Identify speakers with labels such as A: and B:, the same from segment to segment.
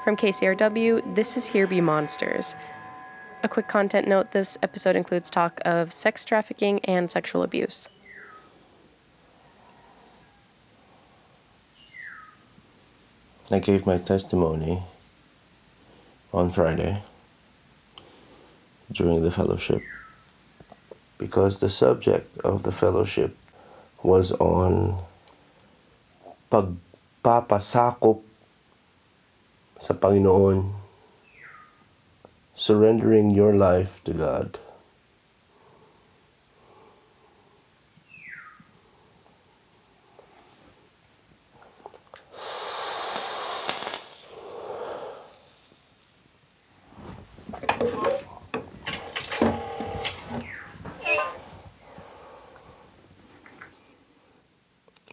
A: From KCRW, this is Here Be Monsters. A quick content note, this episode includes talk of sex trafficking and sexual abuse.
B: I gave my testimony on Friday during the fellowship because the subject of the fellowship was on pagpapasakop sa Panginoon, surrendering your life to God.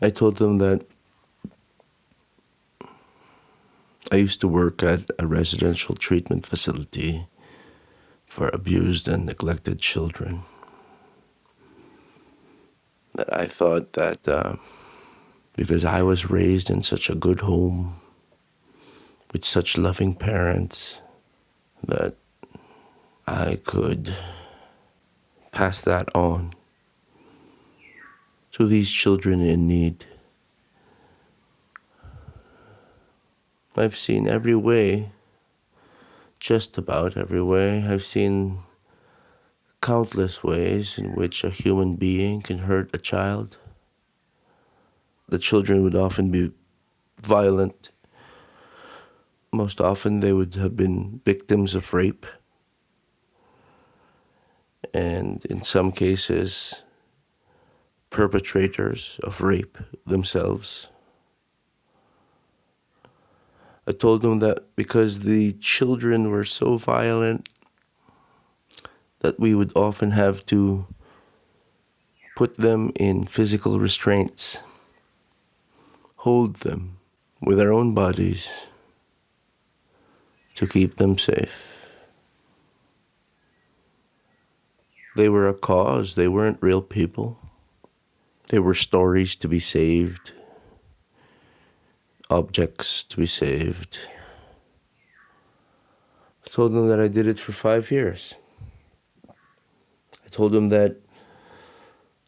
B: I told them that I used to work at a residential treatment facility for abused and neglected children. That I thought that because I was raised in such a good home with such loving parents, that I could pass that on to these children in need. I've seen every way, just about every way. I've seen countless ways in which a human being can hurt a child. The children would often be violent. Most often they would have been victims of rape. And in some cases, perpetrators of rape themselves. I told them that because the children were so violent that we would often have to put them in physical restraints, hold them with our own bodies to keep them safe. They were a cause, they weren't real people. They were stories to be saved, objects to be saved. I told them that I did it for 5 years. I told them that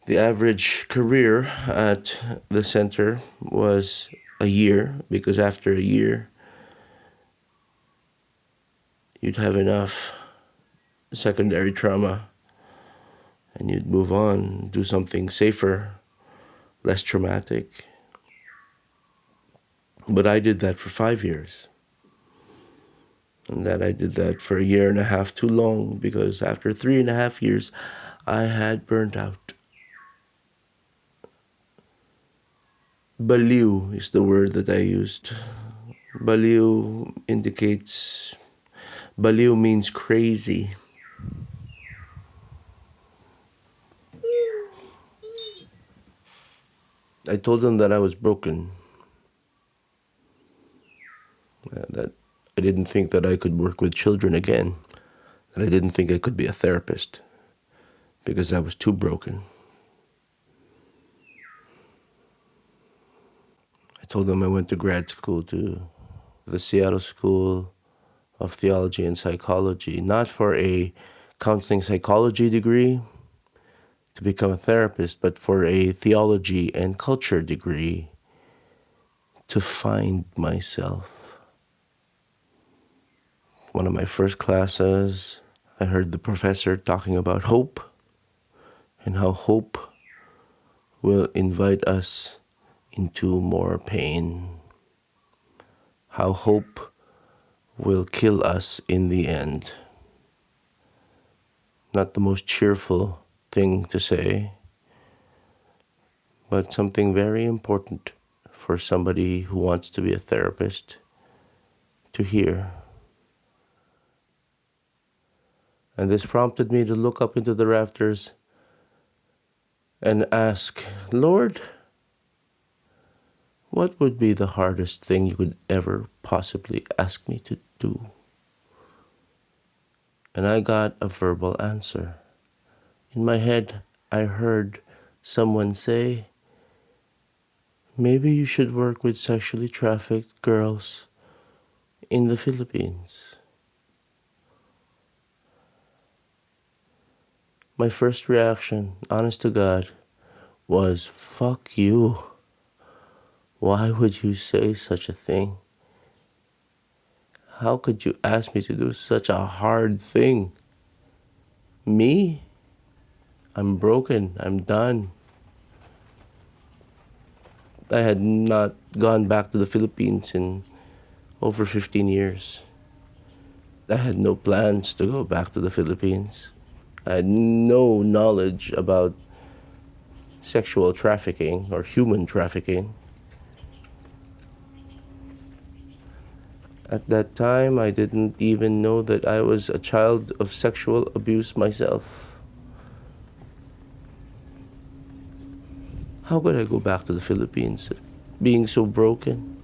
B: the average career at the center was a year, because after a year, you'd have enough secondary trauma and you'd move on, do something safer, less traumatic. But I did that for 5 years. And that I did that for a year and a half too long, because after 3.5 years, I had burnt out. Baliw is the word that I used. Baliw means crazy. I told them that I was broken. That I didn't think that I could work with children again. That I didn't think I could be a therapist because I was too broken. I told them I went to grad school, to the Seattle School of Theology and Psychology, not for a counseling psychology degree to become a therapist, but for a theology and culture degree to find myself. One of my first classes, I heard the professor talking about hope and how hope will invite us into more pain. How hope will kill us in the end. Not the most cheerful thing to say, but something very important for somebody who wants to be a therapist to hear. And this prompted me to look up into the rafters and ask, Lord, what would be the hardest thing you could ever possibly ask me to do? And I got a verbal answer. In my head, I heard someone say, maybe you should work with sexually trafficked girls in the Philippines. My first reaction, honest to God, was fuck you. Why would you say such a thing? How could you ask me to do such a hard thing? Me? I'm broken. I'm done. I had not gone back to the Philippines in over 15 years. I had no plans to go back to the Philippines. I had no knowledge about sexual trafficking or human trafficking. At that time, I didn't even know that I was a child of sexual abuse myself. How could I go back to the Philippines being so broken,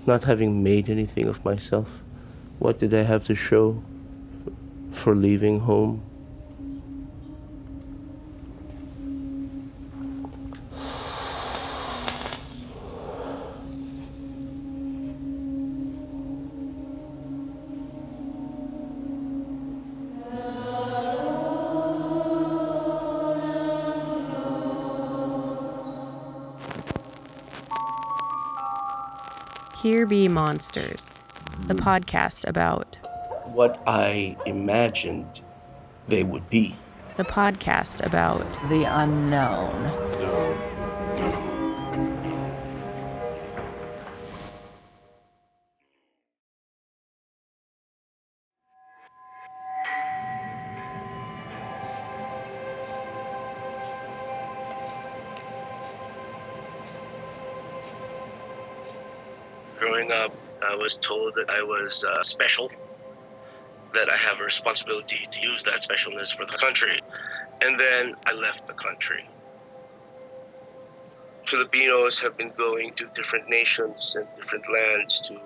B: not having made anything of myself? What did I have to show for leaving home?
A: Here Be Monsters, the podcast about
B: What I imagined they would be.
A: the podcast about
C: the unknown.
B: Growing up, I was told that I was special, that I have a responsibility to use that specialness for the country. And then I left the country. Filipinos have been going to different nations and different lands to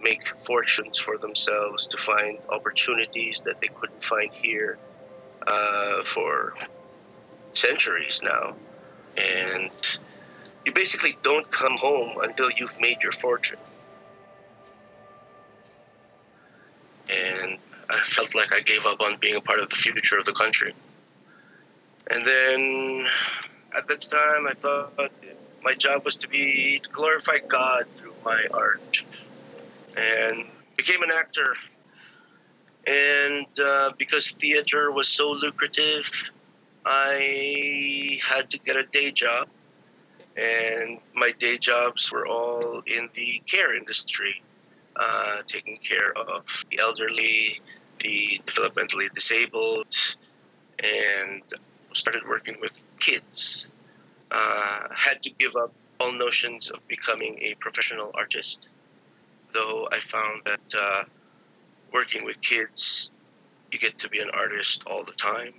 B: make fortunes for themselves, to find opportunities that they couldn't find here for centuries now. And you basically don't come home until you've made your fortune. And I felt like I gave up on being a part of the future of the country. And then at that time, I thought my job was to glorify God through my art, and became an actor. And because theater was so lucrative, I had to get a day job, and my day jobs were all in the care industry, taking care of the elderly, the developmentally disabled, and started working with kids. Had to give up all notions of becoming a professional artist, though I found that working with kids, you get to be an artist all the time.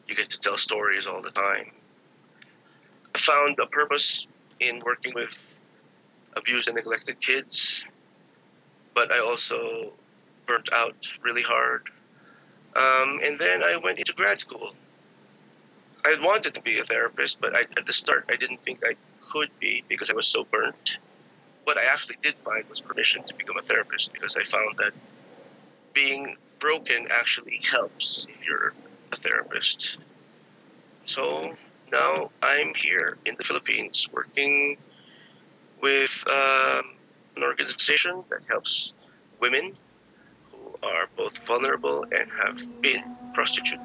B: You get to tell stories all the time. I found a purpose in working with abused and neglected kids, but I also burnt out really hard. And then I went into grad school. I wanted to be a therapist, but at the start I didn't think I could be because I was so burnt. What I actually did find was permission to become a therapist, because I found that being broken actually helps if you're a therapist. So now I'm here in the Philippines working with an organization that helps women who are both vulnerable and have been prostituted.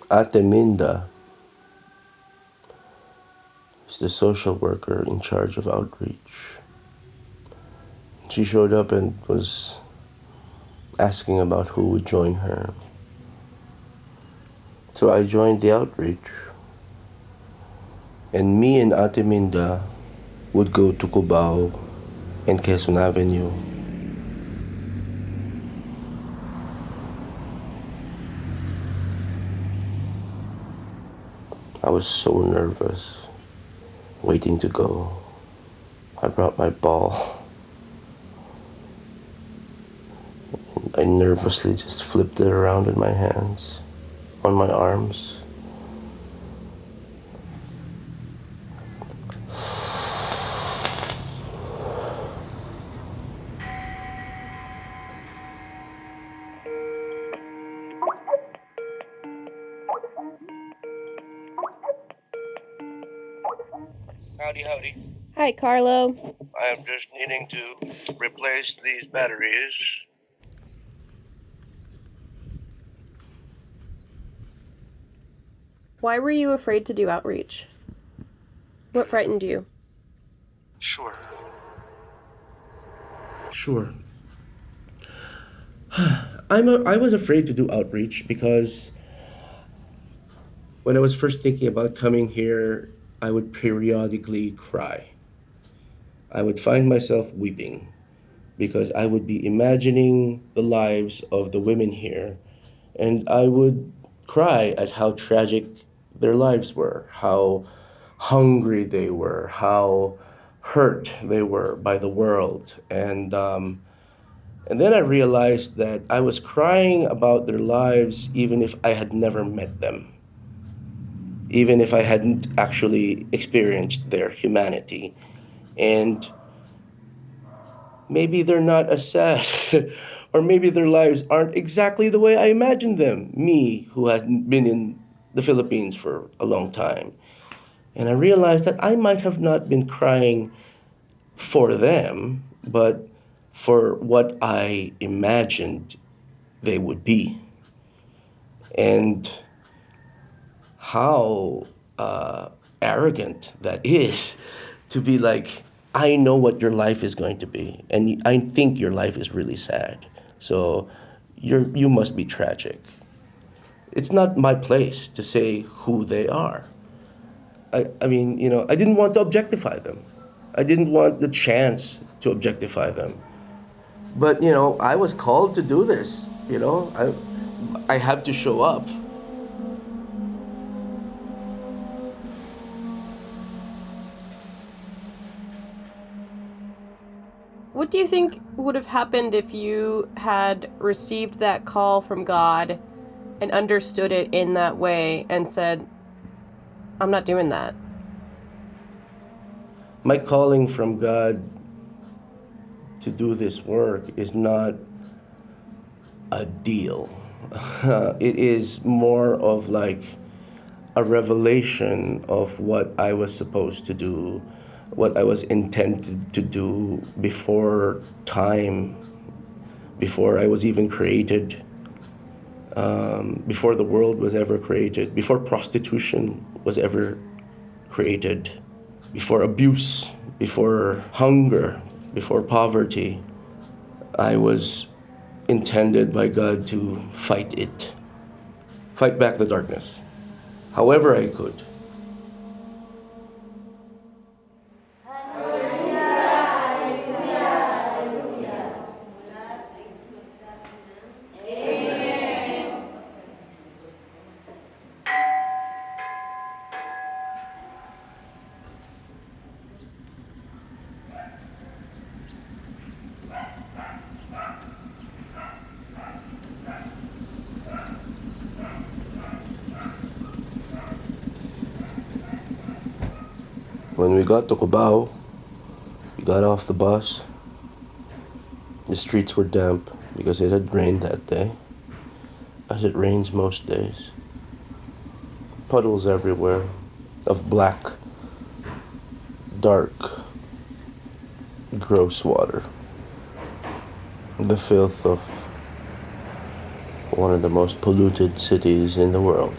B: Ate Minda is the social worker in charge of outreach. She showed up and was asking about who would join her. So I joined the outreach. And me and Ate Minda would go to Cubao and Quezon Avenue. I was so nervous, waiting to go. I brought my ball. I nervously just flipped it around in my hands, on my arms. Howdy, howdy.
A: Hi, Carlo.
B: I'm just needing to replace these batteries.
A: Why were you afraid to do outreach? What frightened you?
B: Sure. Sure. I was afraid to do outreach because when I was first thinking about coming here, I would periodically cry. I would find myself weeping because I would be imagining the lives of the women here, and I would cry at how tragic their lives were, how hungry they were, how hurt they were by the world. And then I realized that I was crying about their lives even if I had never met them, even if I hadn't actually experienced their humanity. And maybe they're not as sad, or maybe their lives aren't exactly the way I imagined them, me who hadn't been in the Philippines for a long time. And I realized that I might have not been crying for them, but for what I imagined they would be. And how arrogant that is to be like, I know what your life is going to be, and I think your life is really sad. So you must be tragic. It's not my place to say who they are. I mean, I didn't want to objectify them. I didn't want the chance to objectify them. But, I was called to do this, I have to show up.
A: What do you think would have happened if you had received that call from God and understood it in that way and said, I'm not doing that?
B: My calling from God to do this work is not a deal. It is more of like a revelation of what I was supposed to do, what I was intended to do before time, before I was even created, before the world was ever created, before prostitution was ever created, before abuse, before hunger, before poverty. I was intended by God to fight it, fight back the darkness, however I could. When we got to Cubao, we got off the bus. The streets were damp because it had rained that day, as it rains most days. Puddles everywhere of black, dark, gross water. The filth of one of the most polluted cities in the world.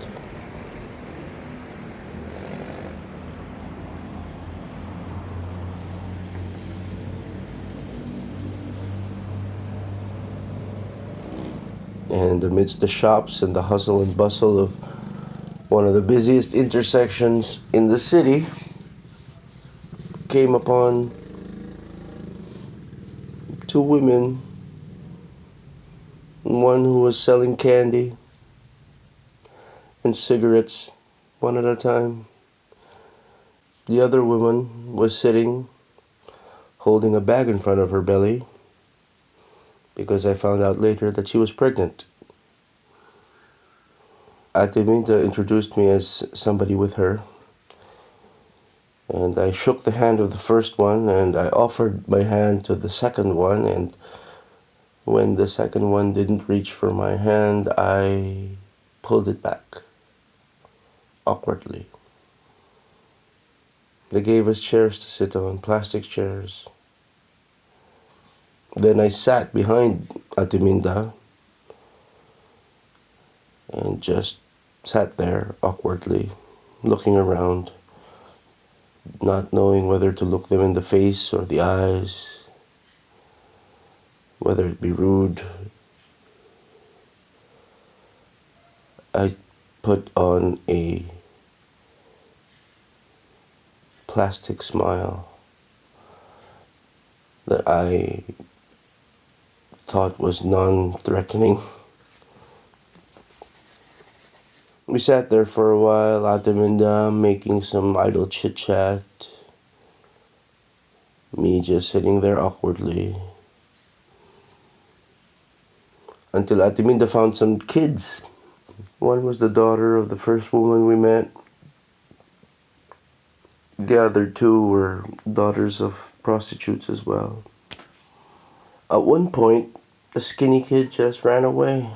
B: and amidst the shops and the hustle and bustle of one of the busiest intersections in the city, came upon two women, one who was selling candy and cigarettes one at a time. The other woman was sitting, holding a bag in front of her belly, because I found out later that she was pregnant. Artemida introduced me as somebody with her, and I shook the hand of the first one, and I offered my hand to the second one, and when the second one didn't reach for my hand, I pulled it back, awkwardly. They gave us chairs to sit on, plastic chairs. Then I sat behind Artemida and just sat there awkwardly, looking around, not knowing whether to look them in the face or the eyes, whether it be rude. I put on a plastic smile that I thought was non-threatening. We sat there for a while, Artemida making some idle chit-chat, me just sitting there awkwardly, until Artemida found some kids. One was the daughter of the first woman we met. The other two were daughters of prostitutes as well. At one point, the skinny kid just ran away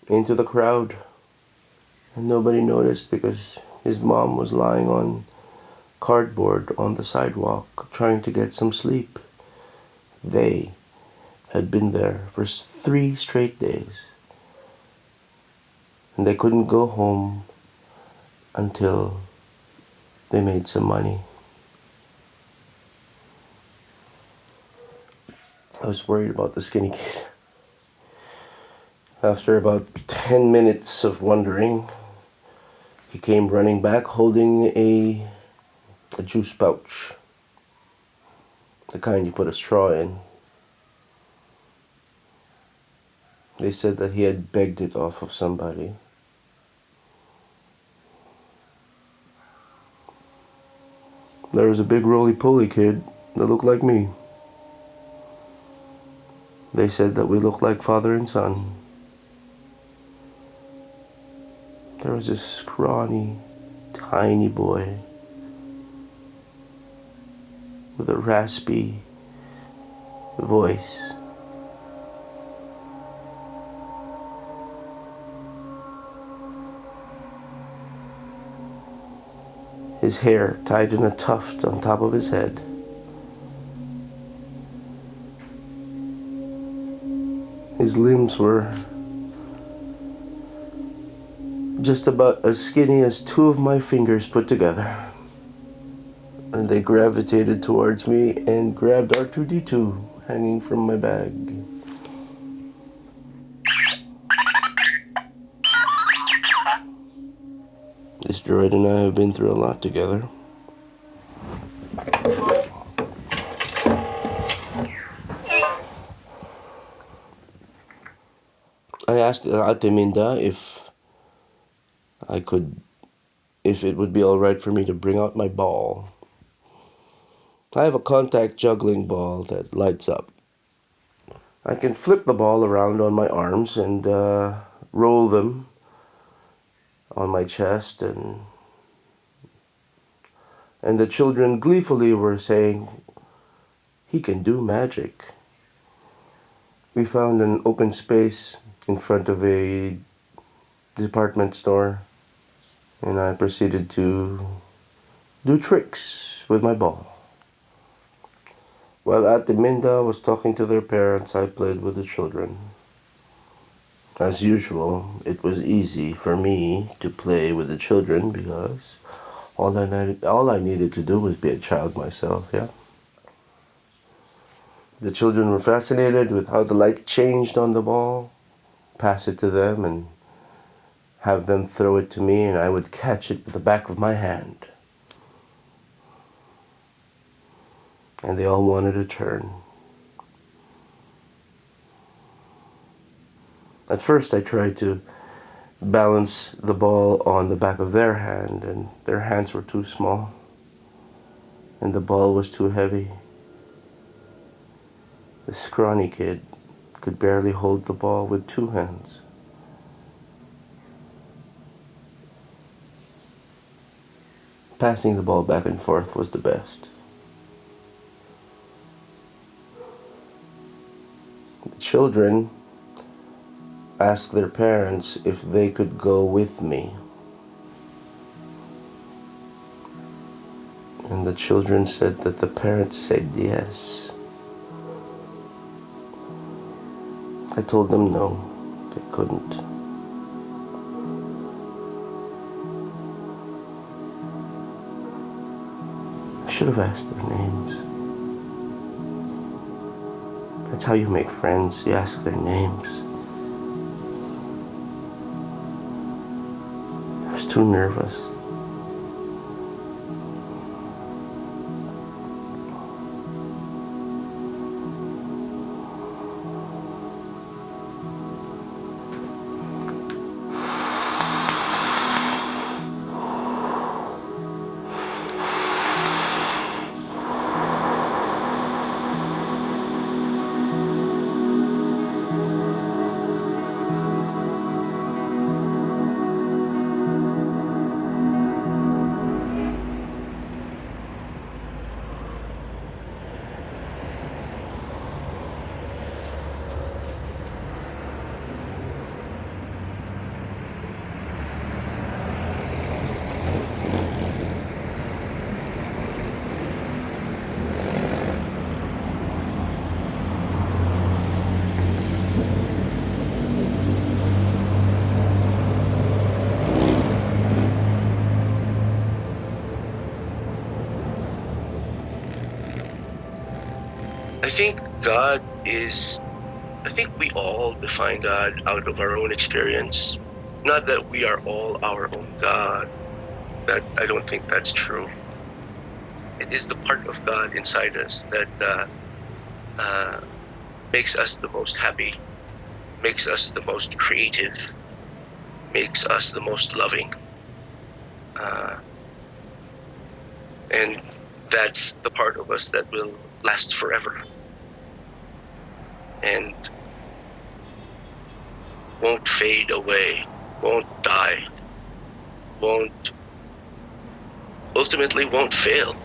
B: into the crowd, and nobody noticed because his mom was lying on cardboard on the sidewalk trying to get some sleep. They had been there for 3 straight days, and they couldn't go home until they made some money. I was worried about the skinny kid. After about 10 minutes of wondering, he came running back holding a juice pouch, the kind you put a straw in. They said that he had begged it off of somebody. There was a big roly-poly kid that looked like me. They said that we looked like father and son. There was this scrawny, tiny boy with a raspy voice. His hair tied in a tuft on top of his head. His limbs were just about as skinny as 2 of my fingers put together. And they gravitated towards me and grabbed R2-D2 hanging from my bag. This droid and I have been through a lot together. I asked Artemida if it would be alright for me to bring out my ball. I have a contact juggling ball that lights up. I can flip the ball around on my arms and roll them on my chest, and the children gleefully were saying, "He can do magic." We found an open space in front of a department store, and I proceeded to do tricks with my ball. While Artemida was talking to their parents, I played with the children. As usual, it was easy for me to play with the children because all I needed to do was be a child myself, yeah? The children were fascinated with how the light changed on the ball, pass it to them and have them throw it to me, and I would catch it with the back of my hand. And they all wanted a turn. At first I tried to balance the ball on the back of their hand, and their hands were too small, and the ball was too heavy. The scrawny kid could barely hold the ball with two hands. Passing the ball back and forth was the best. The children asked their parents if they could go with me. And the children said that the parents said yes. I told them no, they couldn't. I should have asked their names. That's how you make friends, you ask their names. I was too nervous. I think we all define God out of our own experience. Not that we are all our own God. I don't think that's true. It is the part of God inside us that makes us the most happy, makes us the most creative, makes us the most loving. And that's the part of us that will last forever and won't fade away, won't die, ultimately won't fail.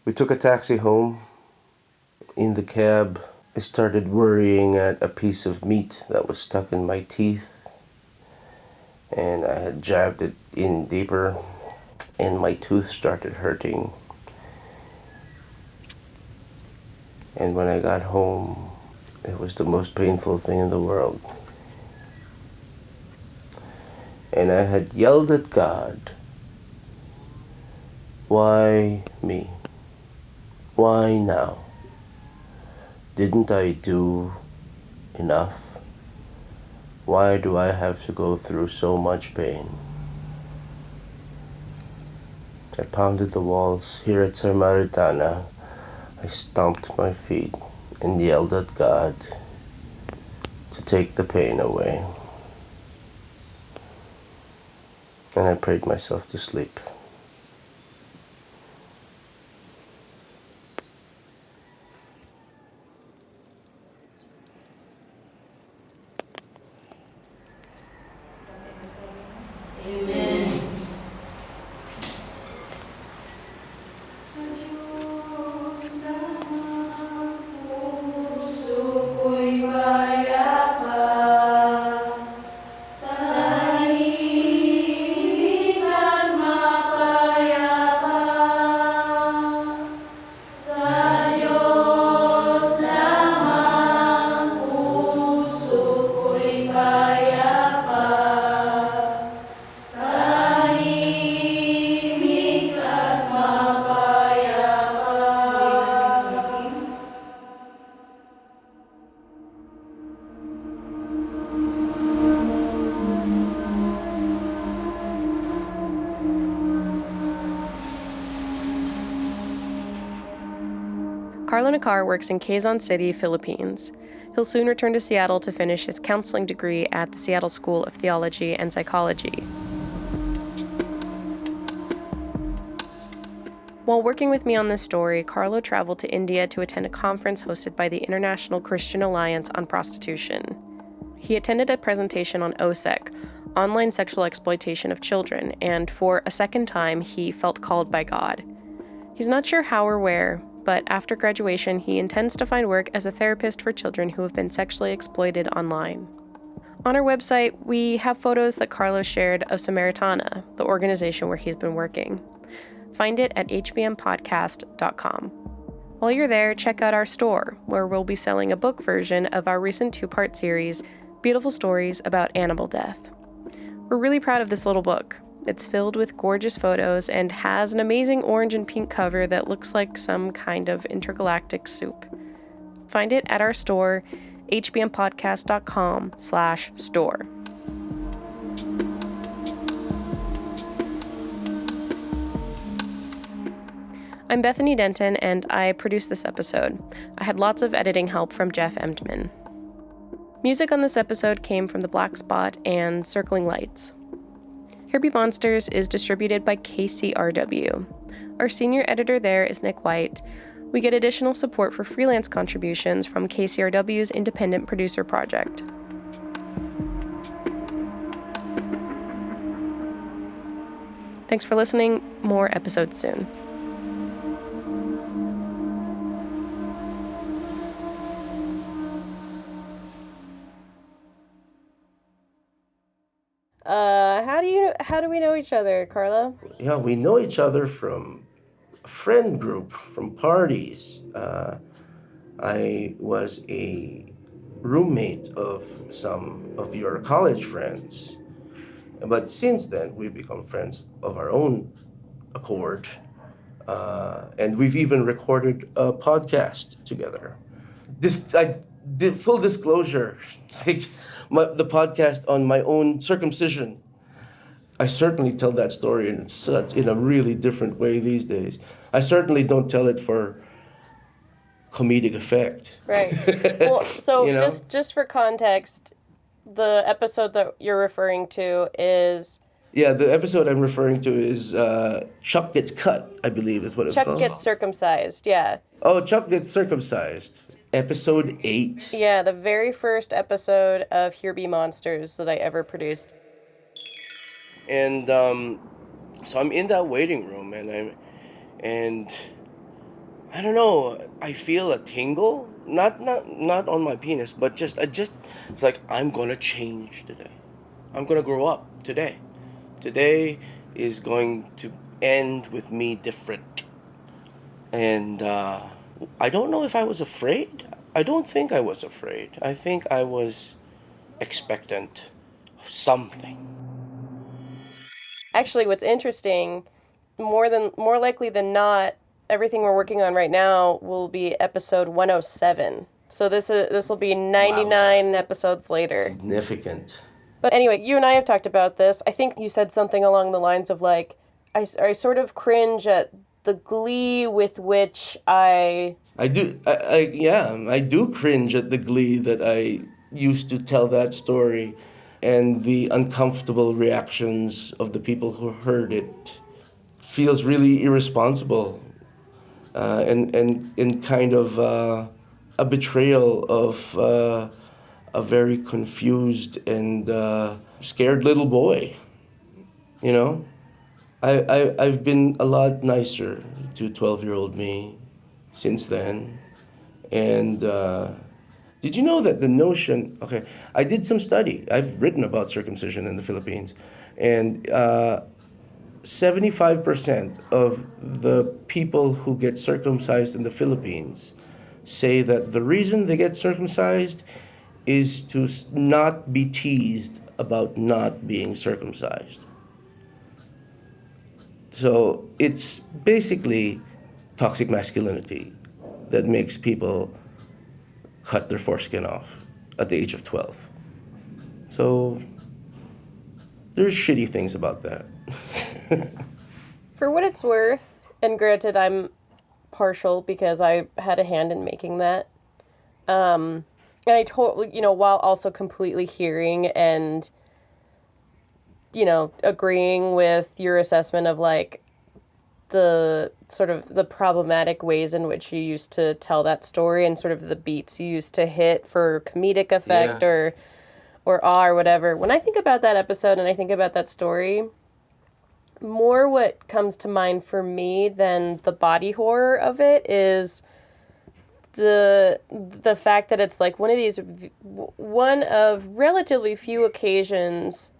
B: We took a taxi home. In the cab, I started worrying at a piece of meat that was stuck in my teeth, and I had jabbed it in deeper, and my tooth started hurting. And when I got home, it was the most painful thing in the world. And I had yelled at God, "Why me? Why now? Didn't I do enough? Why do I have to go through so much pain?" I pounded the walls here at Samaritana. I stomped my feet and yelled at God to take the pain away. And I prayed myself to sleep.
A: Carlo Nakar works in Quezon City, Philippines. He'll soon return to Seattle to finish his counseling degree at the Seattle School of Theology and Psychology. While working with me on this story, Carlo traveled to India to attend a conference hosted by the International Christian Alliance on Prostitution. He attended a presentation on OSEC, online sexual exploitation of children, and for a second time, he felt called by God. He's not sure how or where, but after graduation, he intends to find work as a therapist for children who have been sexually exploited online. On our website, we have photos that Carlo shared of Samaritana, the organization where he's been working. Find it at hbmpodcast.com. While you're there, check out our store, where we'll be selling a book version of our recent 2-part series, Beautiful Stories About Animal Death. We're really proud of this little book. It's filled with gorgeous photos and has an amazing orange and pink cover that looks like some kind of intergalactic soup. Find it at our store, hbmpodcast.com/store. I'm Bethany Denton, and I produced this episode. I had lots of editing help from Jeff Emdman. Music on this episode came from The Black Spot and Circling Lights. Here Be Monsters is distributed by KCRW. Our senior editor there is Nick White. We get additional support for freelance contributions from KCRW's Independent Producer Project. Thanks for listening. More episodes soon. How do we know each other, Carlo?
B: Yeah, we know each other from a friend group, from parties. I was a roommate of some of your college friends. But since then, we've become friends of our own accord. And we've even recorded a podcast together. Full disclosure, the podcast on my own circumcision. I certainly tell that story in a really different way these days. I certainly don't tell it for comedic effect.
A: Right. Well, so
B: You know?
A: just for context, the episode that you're referring to is...
B: Yeah, the episode I'm referring to is Chuck Gets Cut, I believe is what it's
A: Chuck
B: called.
A: Gets Circumcised, yeah.
B: Oh, Chuck Gets Circumcised. Episode 8.
A: Yeah, the very first episode of Here Be Monsters that I ever produced.
B: And so I'm in that waiting room, and I don't know, I feel a tingle, not on my penis, but it's like I'm gonna change today. I'm gonna grow up today. Today is going to end with me different. And I don't know if I was afraid. I don't think I was afraid. I think I was expectant of something.
A: Actually, what's interesting, more likely than not, everything we're working on right now will be episode 107. So this will be 99 episodes later.
B: Significant.
A: But anyway, you and I have talked about this. I think you said something along the lines of like, I sort of cringe at the glee with which I do cringe at the glee that I used to tell that story, and the uncomfortable reactions of the people who heard it. Feels really irresponsible, and kind of a betrayal of a very confused and scared little boy. You know, I've been a lot nicer to 12-year-old me since then, and did you know that the notion? Okay, I did some study. I've written about circumcision in the Philippines, and 75% of the people who get circumcised in the Philippines say that the reason they get circumcised is to not be teased about not being circumcised. So it's basically toxic masculinity that makes people cut their foreskin off at the age of 12. So there's shitty things about that. For what it's worth, and granted I'm partial because I had a hand in making that. And I totally, while also completely hearing and, agreeing with your assessment of like the sort of the problematic ways in which you used to tell that story and sort of the beats you used to hit for comedic effect
B: Yeah.
A: or awe or whatever. When I think about that episode and I think about that story, more what comes to mind for me than the body horror of it is the fact that it's like one of relatively few occasions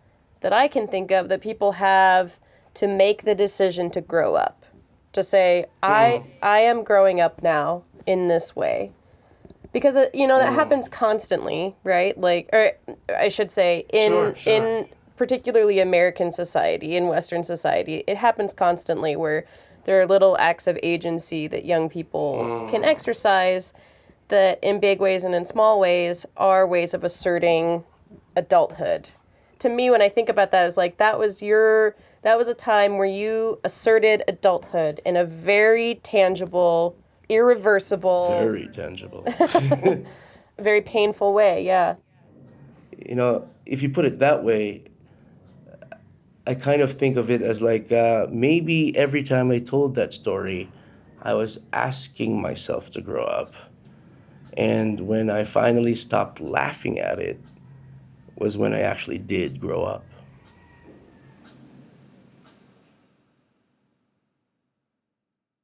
A: that I can think of that people have to make the decision to grow up, to say I am growing up now in this way, because that happens constantly, right? Like, or I should say in particularly American society, in Western society, it happens constantly where there are little acts of agency that young people can exercise that in big ways and in small ways are ways of asserting adulthood. To me, when I think about that, it's like that was a time where you asserted adulthood in a very tangible, irreversible,
B: Very tangible.
A: very painful way. Yeah.
B: If you put it that way, I kind of think of it as like maybe every time I told that story, I was asking myself to grow up. And when I finally stopped laughing at it, was when I actually did grow up.